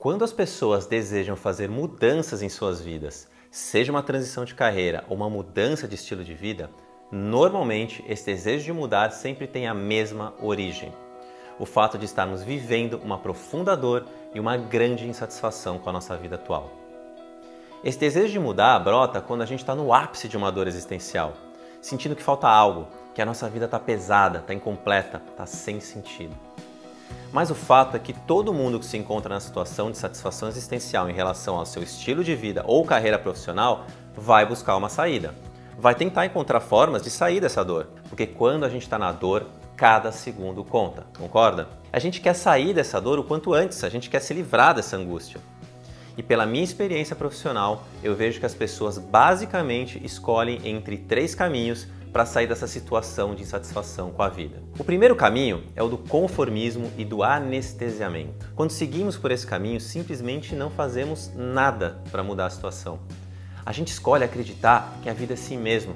Quando as pessoas desejam fazer mudanças em suas vidas, seja uma transição de carreira ou uma mudança de estilo de vida, normalmente esse desejo de mudar sempre tem a mesma origem. O fato de estarmos vivendo uma profunda dor e uma grande insatisfação com a nossa vida atual. Esse desejo de mudar brota quando a gente está no ápice de uma dor existencial, sentindo que falta algo, que a nossa vida está pesada, está incompleta, está sem sentido. Mas o fato é que todo mundo que se encontra na situação de satisfação existencial em relação ao seu estilo de vida ou carreira profissional vai buscar uma saída. Vai tentar encontrar formas de sair dessa dor, porque quando a gente está na dor, cada segundo conta, concorda? A gente quer sair dessa dor o quanto antes, a gente quer se livrar dessa angústia. E pela minha experiência profissional, eu vejo que as pessoas basicamente escolhem entre 3 caminhos para sair dessa situação de insatisfação com a vida. O primeiro caminho é o do conformismo e do anestesiamento. Quando seguimos por esse caminho, simplesmente não fazemos nada para mudar a situação. A gente escolhe acreditar que a vida é assim mesmo,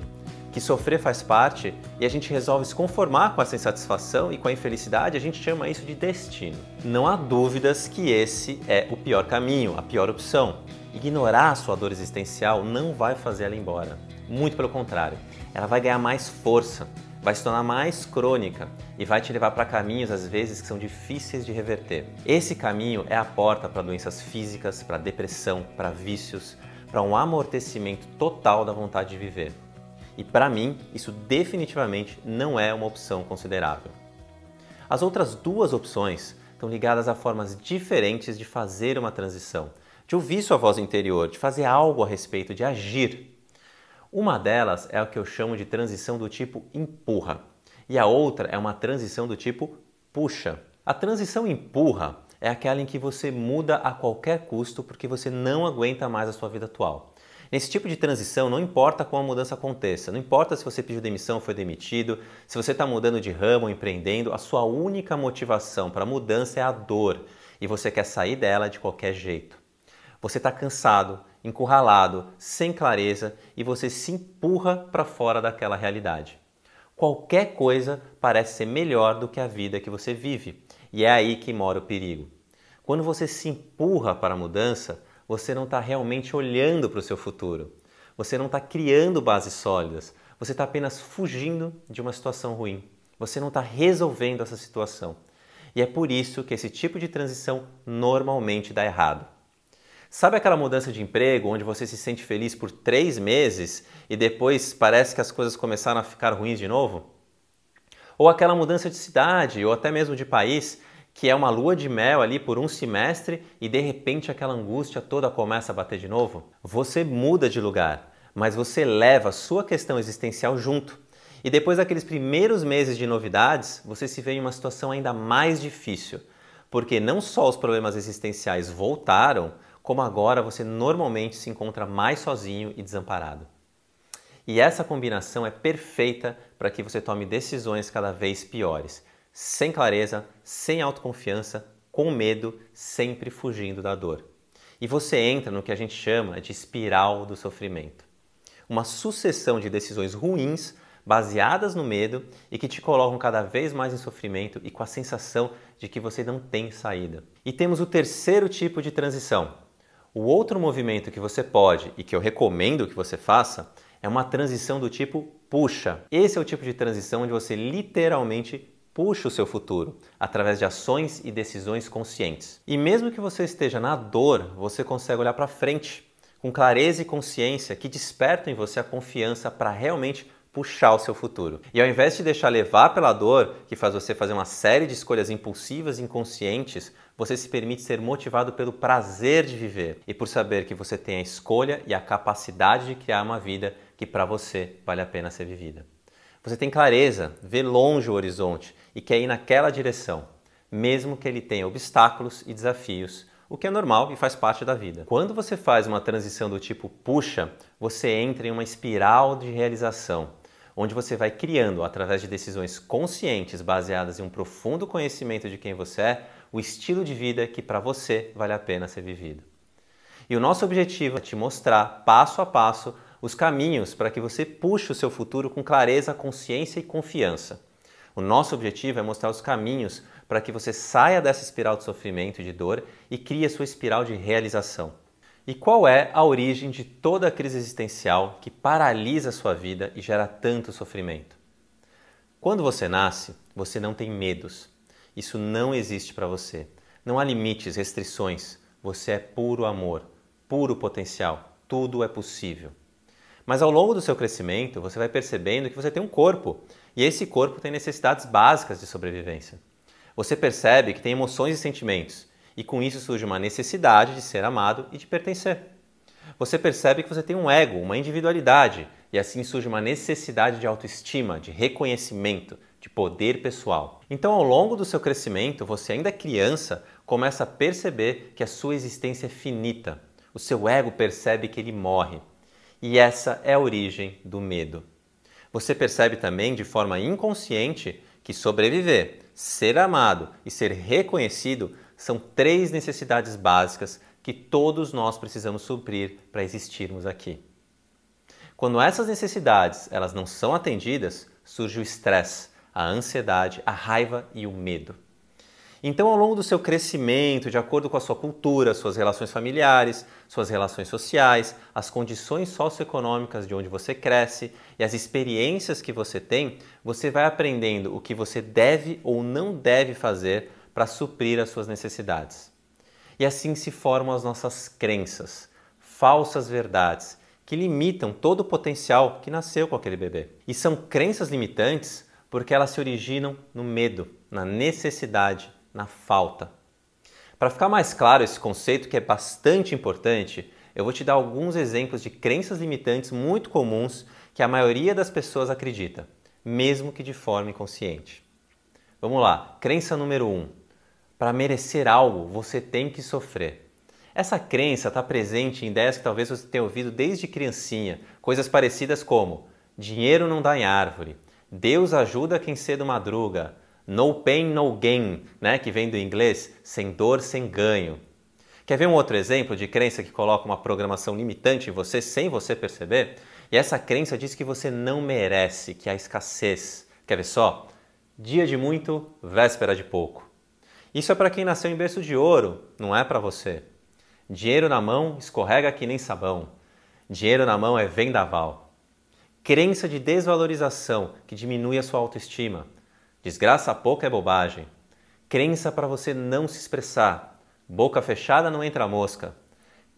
que sofrer faz parte e a gente resolve se conformar com essa insatisfação e com a infelicidade, a gente chama isso de destino. Não há dúvidas que esse é o pior caminho, a pior opção. Ignorar a sua dor existencial não vai fazer ela embora. Muito pelo contrário, ela vai ganhar mais força, vai se tornar mais crônica e vai te levar para caminhos, às vezes, que são difíceis de reverter. Esse caminho é a porta para doenças físicas, para depressão, para vícios, para um amortecimento total da vontade de viver. E para mim, isso definitivamente não é uma opção considerável. As outras 2 opções estão ligadas a formas diferentes de fazer uma transição, de ouvir sua voz interior, de fazer algo a respeito, de agir. Uma delas é o que eu chamo de transição do tipo empurra, e a outra é uma transição do tipo puxa. A transição empurra é aquela em que você muda a qualquer custo porque você não aguenta mais a sua vida atual. Nesse tipo de transição, não importa como a mudança aconteça, não importa se você pediu demissão ou foi demitido, se você está mudando de ramo ou empreendendo, a sua única motivação para a mudança é a dor e você quer sair dela de qualquer jeito. Você está cansado, encurralado, sem clareza e você se empurra para fora daquela realidade. Qualquer coisa parece ser melhor do que a vida que você vive e é aí que mora o perigo. Quando você se empurra para a mudança, você não está realmente olhando para o seu futuro. Você não está criando bases sólidas. Você está apenas fugindo de uma situação ruim. Você não está resolvendo essa situação. E é por isso que esse tipo de transição normalmente dá errado. Sabe aquela mudança de emprego onde você se sente feliz por 3 meses e depois parece que as coisas começaram a ficar ruins de novo? Ou aquela mudança de cidade ou até mesmo de país que é uma lua de mel ali por um semestre e de repente aquela angústia toda começa a bater de novo? Você muda de lugar, mas você leva a sua questão existencial junto. E depois daqueles primeiros meses de novidades, você se vê em uma situação ainda mais difícil, porque não só os problemas existenciais voltaram, como agora você normalmente se encontra mais sozinho e desamparado. E essa combinação é perfeita para que você tome decisões cada vez piores, sem clareza, sem autoconfiança, com medo, sempre fugindo da dor. E você entra no que a gente chama de espiral do sofrimento. Uma sucessão de decisões ruins, baseadas no medo e que te colocam cada vez mais em sofrimento e com a sensação de que você não tem saída. E temos o terceiro tipo de transição. O outro movimento que você pode e que eu recomendo que você faça é uma transição do tipo puxa. Esse é o tipo de transição onde você literalmente puxa o seu futuro através de ações e decisões conscientes. E mesmo que você esteja na dor, você consegue olhar para frente com clareza e consciência que despertam em você a confiança para realmente puxar o seu futuro. E ao invés de deixar levar pela dor, que faz você fazer uma série de escolhas impulsivas e inconscientes, você se permite ser motivado pelo prazer de viver e por saber que você tem a escolha e a capacidade de criar uma vida que para você vale a pena ser vivida. Você tem clareza, vê longe o horizonte e quer ir naquela direção, mesmo que ele tenha obstáculos e desafios, o que é normal e faz parte da vida. Quando você faz uma transição do tipo puxa, você entra em uma espiral de realização, onde você vai criando, através de decisões conscientes baseadas em um profundo conhecimento de quem você é, o estilo de vida que para você vale a pena ser vivido. E o nosso objetivo é te mostrar, passo a passo, os caminhos para que você puxe o seu futuro com clareza, consciência e confiança. O nosso objetivo é mostrar os caminhos para que você saia dessa espiral de sofrimento e de dor e crie a sua espiral de realização. E qual é a origem de toda a crise existencial que paralisa a sua vida e gera tanto sofrimento? Quando você nasce, você não tem medos. Isso não existe para você. Não há limites, restrições. Você é puro amor, puro potencial. Tudo é possível. Mas ao longo do seu crescimento, você vai percebendo que você tem um corpo. E esse corpo tem necessidades básicas de sobrevivência. Você percebe que tem emoções e sentimentos. E com isso surge uma necessidade de ser amado e de pertencer. Você percebe que você tem um ego, uma individualidade, e assim surge uma necessidade de autoestima, de reconhecimento, de poder pessoal. Então, ao longo do seu crescimento, você ainda criança, começa a perceber que a sua existência é finita. O seu ego percebe que ele morre. E essa é a origem do medo. Você percebe também, de forma inconsciente, que sobreviver, ser amado e ser reconhecido são 3 necessidades básicas que todos nós precisamos suprir para existirmos aqui. Quando essas necessidades elas não são atendidas, surge o estresse, a ansiedade, a raiva e o medo. Então, ao longo do seu crescimento, de acordo com a sua cultura, suas relações familiares, suas relações sociais, as condições socioeconômicas de onde você cresce e as experiências que você tem, você vai aprendendo o que você deve ou não deve fazer para suprir as suas necessidades. E assim se formam as nossas crenças, falsas verdades, que limitam todo o potencial que nasceu com aquele bebê. E são crenças limitantes porque elas se originam no medo, na necessidade, na falta. Para ficar mais claro esse conceito que é bastante importante, eu vou te dar alguns exemplos de crenças limitantes muito comuns que a maioria das pessoas acredita, mesmo que de forma inconsciente. Vamos lá, crença número 1. Para merecer algo, você tem que sofrer. Essa crença está presente em ideias que talvez você tenha ouvido desde criancinha, coisas parecidas como dinheiro não dá em árvore, Deus ajuda quem cedo madruga, no pain, no gain, né? Que vem do inglês, sem dor, sem ganho. Quer ver um outro exemplo de crença que coloca uma programação limitante em você sem você perceber? E essa crença diz que você não merece, que há escassez. Quer ver só? Dia de muito, véspera de pouco. Isso é para quem nasceu em berço de ouro, não é para você. Dinheiro na mão escorrega que nem sabão. Dinheiro na mão é vendaval. Crença de desvalorização que diminui a sua autoestima. Desgraça pouco é bobagem. Crença para você não se expressar. Boca fechada não entra mosca.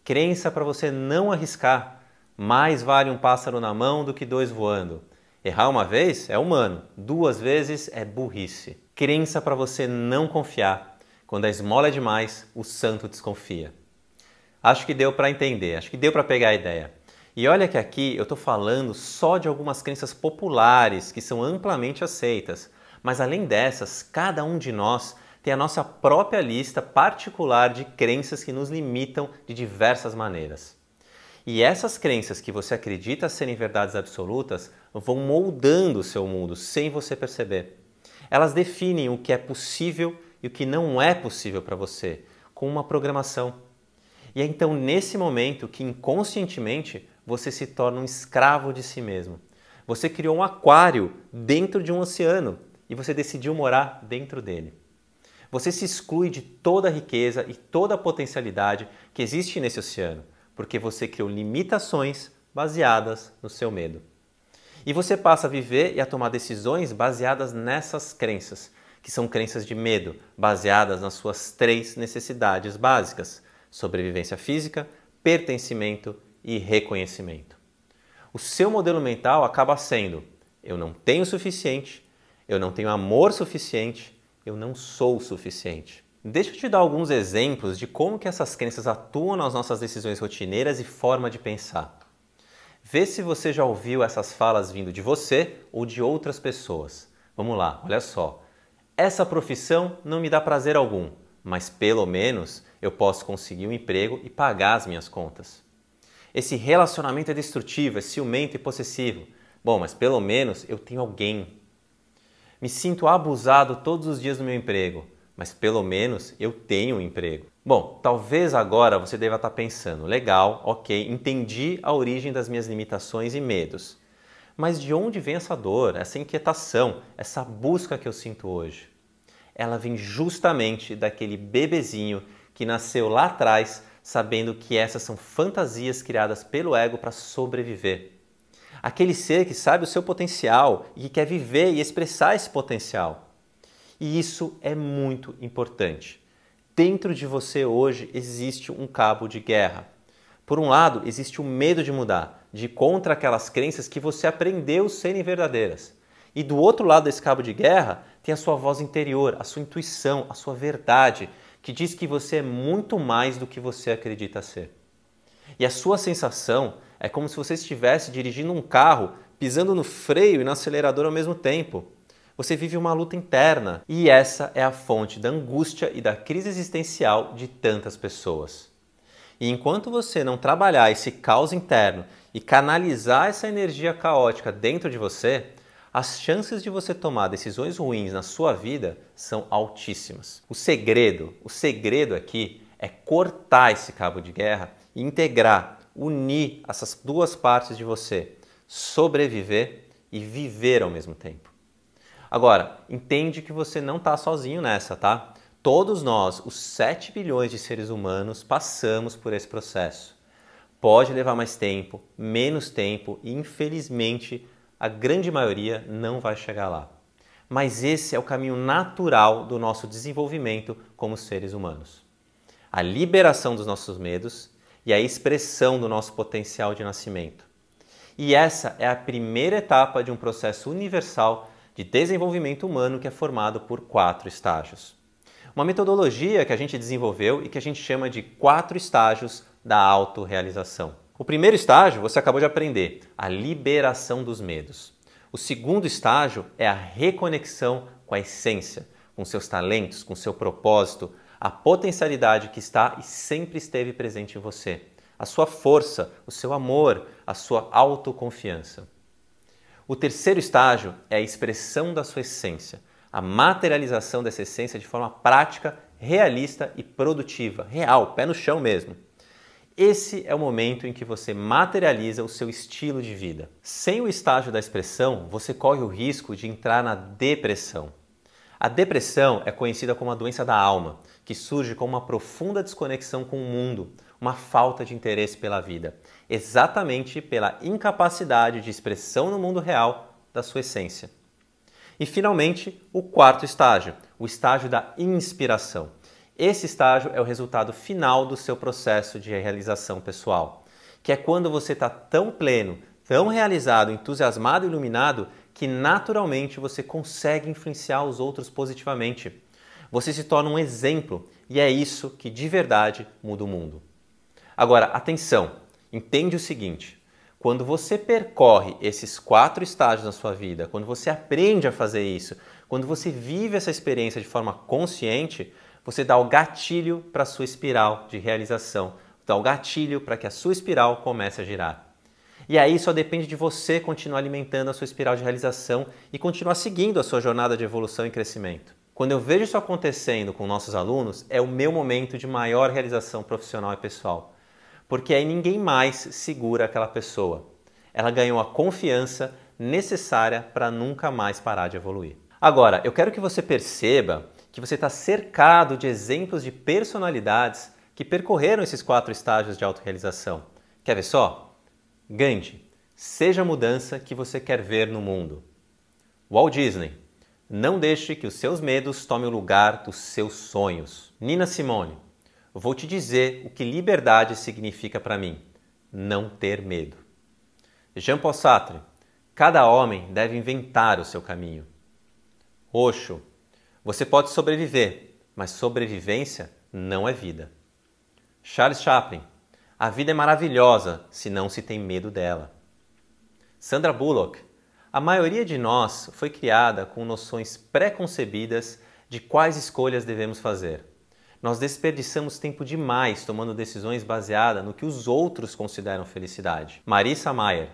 Crença para você não arriscar. Mais vale um pássaro na mão do que 2 voando. Errar uma vez é humano, 2 vezes é burrice. Crença para você não confiar. Quando a esmola é demais, o santo desconfia. Acho que deu para entender, acho que deu para pegar a ideia. E olha que aqui eu estou falando só de algumas crenças populares que são amplamente aceitas. Mas além dessas, cada um de nós tem a nossa própria lista particular de crenças que nos limitam de diversas maneiras. E essas crenças que você acredita serem verdades absolutas vão moldando o seu mundo sem você perceber. Elas definem o que é possível e o que não é possível para você, com uma programação. E é então nesse momento que inconscientemente você se torna um escravo de si mesmo. Você criou um aquário dentro de um oceano e você decidiu morar dentro dele. Você se exclui de toda a riqueza e toda a potencialidade que existe nesse oceano, porque você criou limitações baseadas no seu medo. E você passa a viver e a tomar decisões baseadas nessas crenças, que são crenças de medo, baseadas nas suas 3 necessidades básicas: sobrevivência física, pertencimento e reconhecimento. O seu modelo mental acaba sendo: eu não tenho o suficiente, eu não tenho amor suficiente, eu não sou o suficiente. Deixa eu te dar alguns exemplos de como que essas crenças atuam nas nossas decisões rotineiras e forma de pensar. Vê se você já ouviu essas falas vindo de você ou de outras pessoas. Vamos lá, olha só. Essa profissão não me dá prazer algum, mas pelo menos eu posso conseguir um emprego e pagar as minhas contas. Esse relacionamento é destrutivo, é ciumento e possessivo. Bom, mas pelo menos eu tenho alguém. Me sinto abusado todos os dias no meu emprego, mas pelo menos eu tenho um emprego. Bom, talvez agora você deva estar pensando: legal, ok, entendi a origem das minhas limitações e medos. Mas de onde vem essa dor, essa inquietação, essa busca que eu sinto hoje? Ela vem justamente daquele bebezinho que nasceu lá atrás sabendo que essas são fantasias criadas pelo ego para sobreviver. Aquele ser que sabe o seu potencial e que quer viver e expressar esse potencial. E isso é muito importante. Dentro de você hoje existe um cabo de guerra. Por um lado, existe o medo de mudar, de ir contra aquelas crenças que você aprendeu serem verdadeiras. E do outro lado desse cabo de guerra, tem a sua voz interior, a sua intuição, a sua verdade, que diz que você é muito mais do que você acredita ser. E a sua sensação é como se você estivesse dirigindo um carro, pisando no freio e no acelerador ao mesmo tempo. Você vive uma luta interna e essa é a fonte da angústia e da crise existencial de tantas pessoas. E enquanto você não trabalhar esse caos interno e canalizar essa energia caótica dentro de você, as chances de você tomar decisões ruins na sua vida são altíssimas. O segredo aqui é cortar esse cabo de guerra e integrar, unir essas duas partes de você, sobreviver e viver ao mesmo tempo. Agora, entende que você não está sozinho nessa, tá? Todos nós, os 7 bilhões de seres humanos, passamos por esse processo. Pode levar mais tempo, menos tempo e, infelizmente, a grande maioria não vai chegar lá. Mas esse é o caminho natural do nosso desenvolvimento como seres humanos. A liberação dos nossos medos e a expressão do nosso potencial de nascimento. E essa é a primeira etapa de um processo universal de desenvolvimento humano que é formado por 4 estágios. Uma metodologia que a gente desenvolveu e que a gente chama de 4 estágios da autorrealização. O primeiro estágio você acabou de aprender, a liberação dos medos. O segundo estágio é a reconexão com a essência, com seus talentos, com seu propósito, a potencialidade que está e sempre esteve presente em você, a sua força, o seu amor, a sua autoconfiança. O terceiro estágio é a expressão da sua essência, a materialização dessa essência de forma prática, realista e produtiva, real, pé no chão mesmo. Esse é o momento em que você materializa o seu estilo de vida. Sem o estágio da expressão, você corre o risco de entrar na depressão. A depressão é conhecida como a doença da alma, que surge com uma profunda desconexão com o mundo, uma falta de interesse pela vida, exatamente pela incapacidade de expressão no mundo real da sua essência. E finalmente, o quarto estágio, o estágio da inspiração. Esse estágio é o resultado final do seu processo de realização pessoal, que é quando você está tão pleno, tão realizado, entusiasmado e iluminado que naturalmente você consegue influenciar os outros positivamente. Você se torna um exemplo e é isso que de verdade muda o mundo. Agora, atenção, entende o seguinte, quando você percorre esses 4 estágios na sua vida, quando você aprende a fazer isso, quando você vive essa experiência de forma consciente, você dá o gatilho para a sua espiral de realização, dá o gatilho para que a sua espiral comece a girar. E aí só depende de você continuar alimentando a sua espiral de realização e continuar seguindo a sua jornada de evolução e crescimento. Quando eu vejo isso acontecendo com nossos alunos, é o meu momento de maior realização profissional e pessoal. Porque aí ninguém mais segura aquela pessoa. Ela ganhou a confiança necessária para nunca mais parar de evoluir. Agora, eu quero que você perceba que você está cercado de exemplos de personalidades que percorreram esses 4 estágios de autorrealização. Quer ver só? Gandhi, seja a mudança que você quer ver no mundo. Walt Disney, não deixe que os seus medos tomem o lugar dos seus sonhos. Nina Simone, vou te dizer o que liberdade significa para mim. Não ter medo. Jean-Paul Sartre, cada homem deve inventar o seu caminho. Osho, você pode sobreviver, mas sobrevivência não é vida. Charles Chaplin, a vida é maravilhosa se não se tem medo dela. Sandra Bullock, a maioria de nós foi criada com noções pré-concebidas de quais escolhas devemos fazer. Nós desperdiçamos tempo demais tomando decisões baseadas no que os outros consideram felicidade. Marissa Mayer,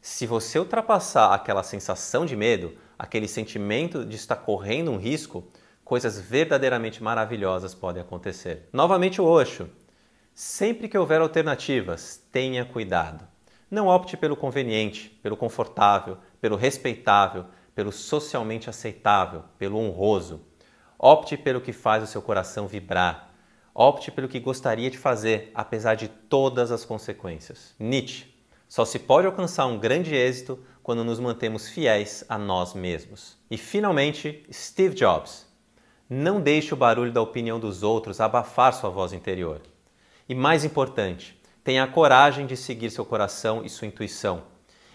se você ultrapassar aquela sensação de medo, aquele sentimento de estar correndo um risco, coisas verdadeiramente maravilhosas podem acontecer. Novamente o Osho. Sempre que houver alternativas, tenha cuidado. Não opte pelo conveniente, pelo confortável, pelo respeitável, pelo socialmente aceitável, pelo honroso. Opte pelo que faz o seu coração vibrar. Opte pelo que gostaria de fazer, apesar de todas as consequências. Nietzsche. Só se pode alcançar um grande êxito quando nos mantemos fiéis a nós mesmos. E, finalmente, Steve Jobs. Não deixe o barulho da opinião dos outros abafar sua voz interior. E, mais importante, tenha a coragem de seguir seu coração e sua intuição.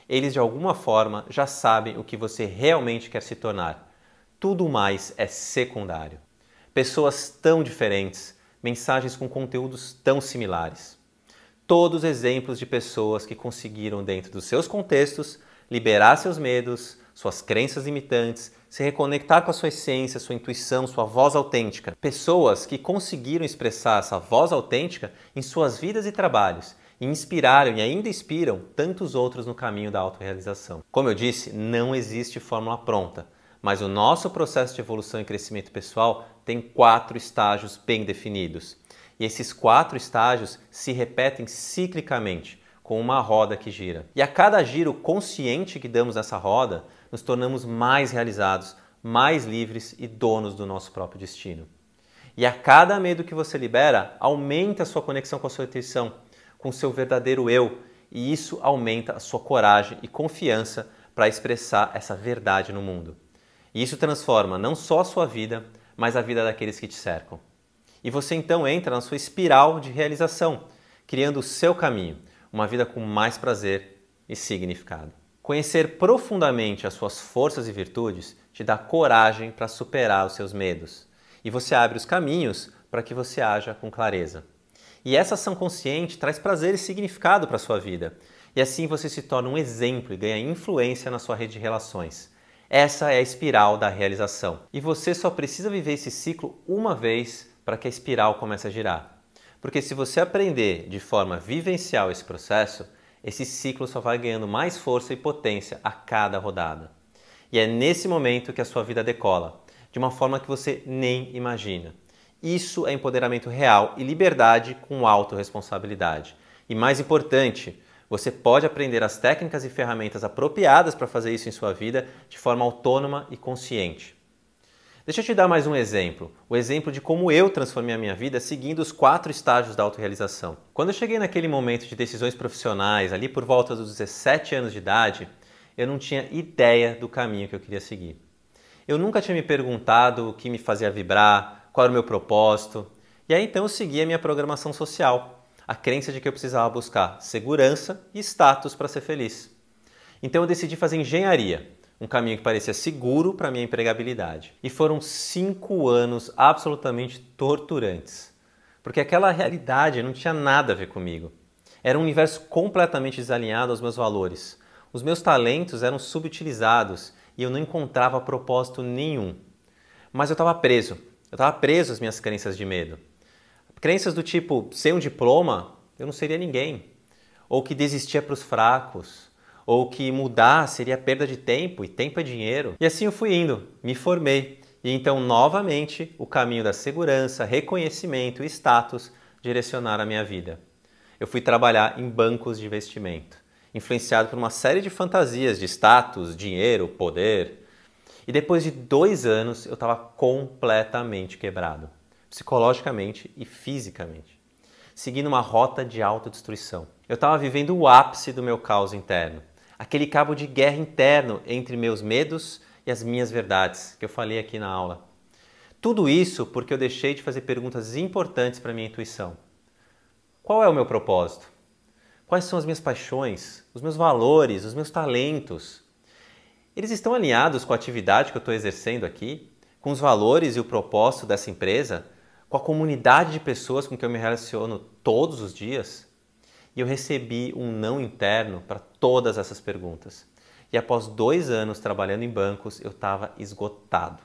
Eles, de alguma forma, já sabem o que você realmente quer se tornar. Tudo mais é secundário. Pessoas tão diferentes, mensagens com conteúdos tão similares. Todos exemplos de pessoas que conseguiram, dentro dos seus contextos, liberar seus medos, suas crenças limitantes, se reconectar com a sua essência, sua intuição, sua voz autêntica. Pessoas que conseguiram expressar essa voz autêntica em suas vidas e trabalhos e inspiraram e ainda inspiram tantos outros no caminho da autorrealização. Como eu disse, não existe fórmula pronta, mas o nosso processo de evolução e crescimento pessoal tem 4 estágios bem definidos. E esses 4 estágios se repetem ciclicamente, com uma roda que gira. E a cada giro consciente que damos nessa roda, nos tornamos mais realizados, mais livres e donos do nosso próprio destino. E a cada medo que você libera, aumenta a sua conexão com a sua intuição, com o seu verdadeiro eu, e isso aumenta a sua coragem e confiança para expressar essa verdade no mundo. E isso transforma não só a sua vida, mas a vida daqueles que te cercam. E você então entra na sua espiral de realização, criando o seu caminho, uma vida com mais prazer e significado. Conhecer profundamente as suas forças e virtudes te dá coragem para superar os seus medos. E você abre os caminhos para que você haja com clareza. E essa ação consciente traz prazer e significado para a sua vida. E assim você se torna um exemplo e ganha influência na sua rede de relações. Essa é a espiral da realização. E você só precisa viver esse ciclo uma vez para que a espiral comece a girar. Porque se você aprender de forma vivencial esse processo, esse ciclo só vai ganhando mais força e potência a cada rodada. E é nesse momento que a sua vida decola, de uma forma que você nem imagina. Isso é empoderamento real e liberdade com autorresponsabilidade. E mais importante, você pode aprender as técnicas e ferramentas apropriadas para fazer isso em sua vida de forma autônoma e consciente. Deixa eu te dar mais um exemplo, o exemplo de como eu transformei a minha vida seguindo os 4 estágios da autorrealização. Quando eu cheguei naquele momento de decisões profissionais, ali por volta dos 17 anos de idade, eu não tinha ideia do caminho que eu queria seguir. Eu nunca tinha me perguntado o que me fazia vibrar, qual era o meu propósito, e aí então eu segui a minha programação social, a crença de que eu precisava buscar segurança e status para ser feliz. Então eu decidi fazer engenharia, um caminho que parecia seguro para minha empregabilidade. E foram 5 anos absolutamente torturantes, porque aquela realidade não tinha nada a ver comigo. Era um universo completamente desalinhado aos meus valores. Os meus talentos eram subutilizados e eu não encontrava propósito nenhum. Mas eu estava preso às minhas crenças de medo. Crenças do tipo, sem um diploma, eu não seria ninguém. Ou que desistia para os fracos. Ou que mudar seria perda de tempo, e tempo é dinheiro. E assim eu fui indo, me formei. E então, novamente, o caminho da segurança, reconhecimento e status direcionaram a minha vida. Eu fui trabalhar em bancos de investimento, influenciado por uma série de fantasias de status, dinheiro, poder. E depois de 2 anos, eu estava completamente quebrado, psicologicamente e fisicamente, seguindo uma rota de autodestruição. Eu estava vivendo o ápice do meu caos interno. Aquele cabo de guerra interno entre meus medos e as minhas verdades, que eu falei aqui na aula. Tudo isso porque eu deixei de fazer perguntas importantes para a minha intuição. Qual é o meu propósito? Quais são as minhas paixões, os meus valores, os meus talentos? Eles estão alinhados com a atividade que eu estou exercendo aqui? Com os valores e o propósito dessa empresa? Com a comunidade de pessoas com que eu me relaciono todos os dias? E eu recebi um não interno para todas essas perguntas. E após 2 anos trabalhando em bancos, eu estava esgotado.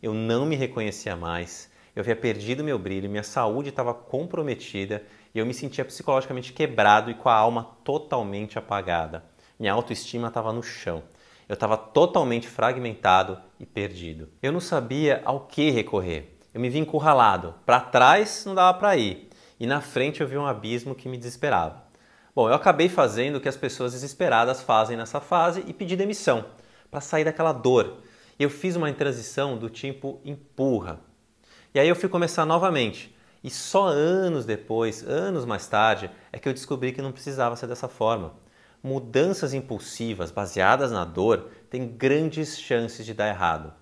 Eu não me reconhecia mais, eu havia perdido meu brilho, minha saúde estava comprometida e eu me sentia psicologicamente quebrado e com a alma totalmente apagada. Minha autoestima estava no chão. Eu estava totalmente fragmentado e perdido. Eu não sabia ao que recorrer. Eu me vi encurralado. Para trás não dava para ir. E na frente eu vi um abismo que me desesperava. Bom, eu acabei fazendo o que as pessoas desesperadas fazem nessa fase e pedi demissão, para sair daquela dor. Eu fiz uma transição do tipo empurra. E aí eu fui começar novamente. E só anos depois, anos mais tarde, é que eu descobri que não precisava ser dessa forma. Mudanças impulsivas baseadas na dor têm grandes chances de dar errado.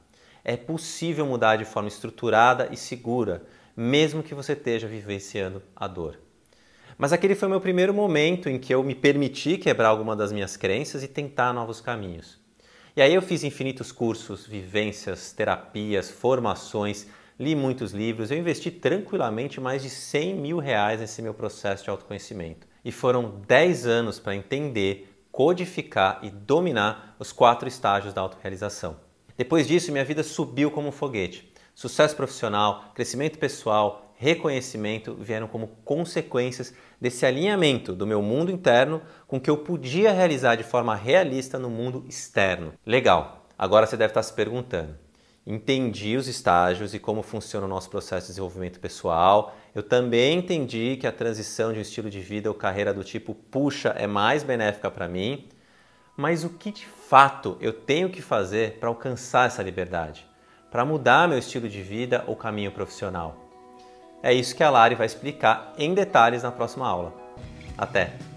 É possível mudar de forma estruturada e segura, mesmo que você esteja vivenciando a dor. Mas aquele foi o meu primeiro momento em que eu me permiti quebrar alguma das minhas crenças e tentar novos caminhos. E aí eu fiz infinitos cursos, vivências, terapias, formações, li muitos livros, eu investi tranquilamente mais de R$100 mil nesse meu processo de autoconhecimento. E foram 10 anos para entender, codificar e dominar os 4 estágios da autorrealização. Depois disso, minha vida subiu como um foguete. Sucesso profissional, crescimento pessoal, reconhecimento vieram como consequências desse alinhamento do meu mundo interno com o que eu podia realizar de forma realista no mundo externo. Legal, agora você deve estar se perguntando. Entendi os estágios e como funciona o nosso processo de desenvolvimento pessoal. Eu também entendi que a transição de um estilo de vida ou carreira do tipo puxa é mais benéfica para mim. Mas o que de fato eu tenho que fazer para alcançar essa liberdade? Para mudar meu estilo de vida ou caminho profissional? É isso que a Lari vai explicar em detalhes na próxima aula. Até!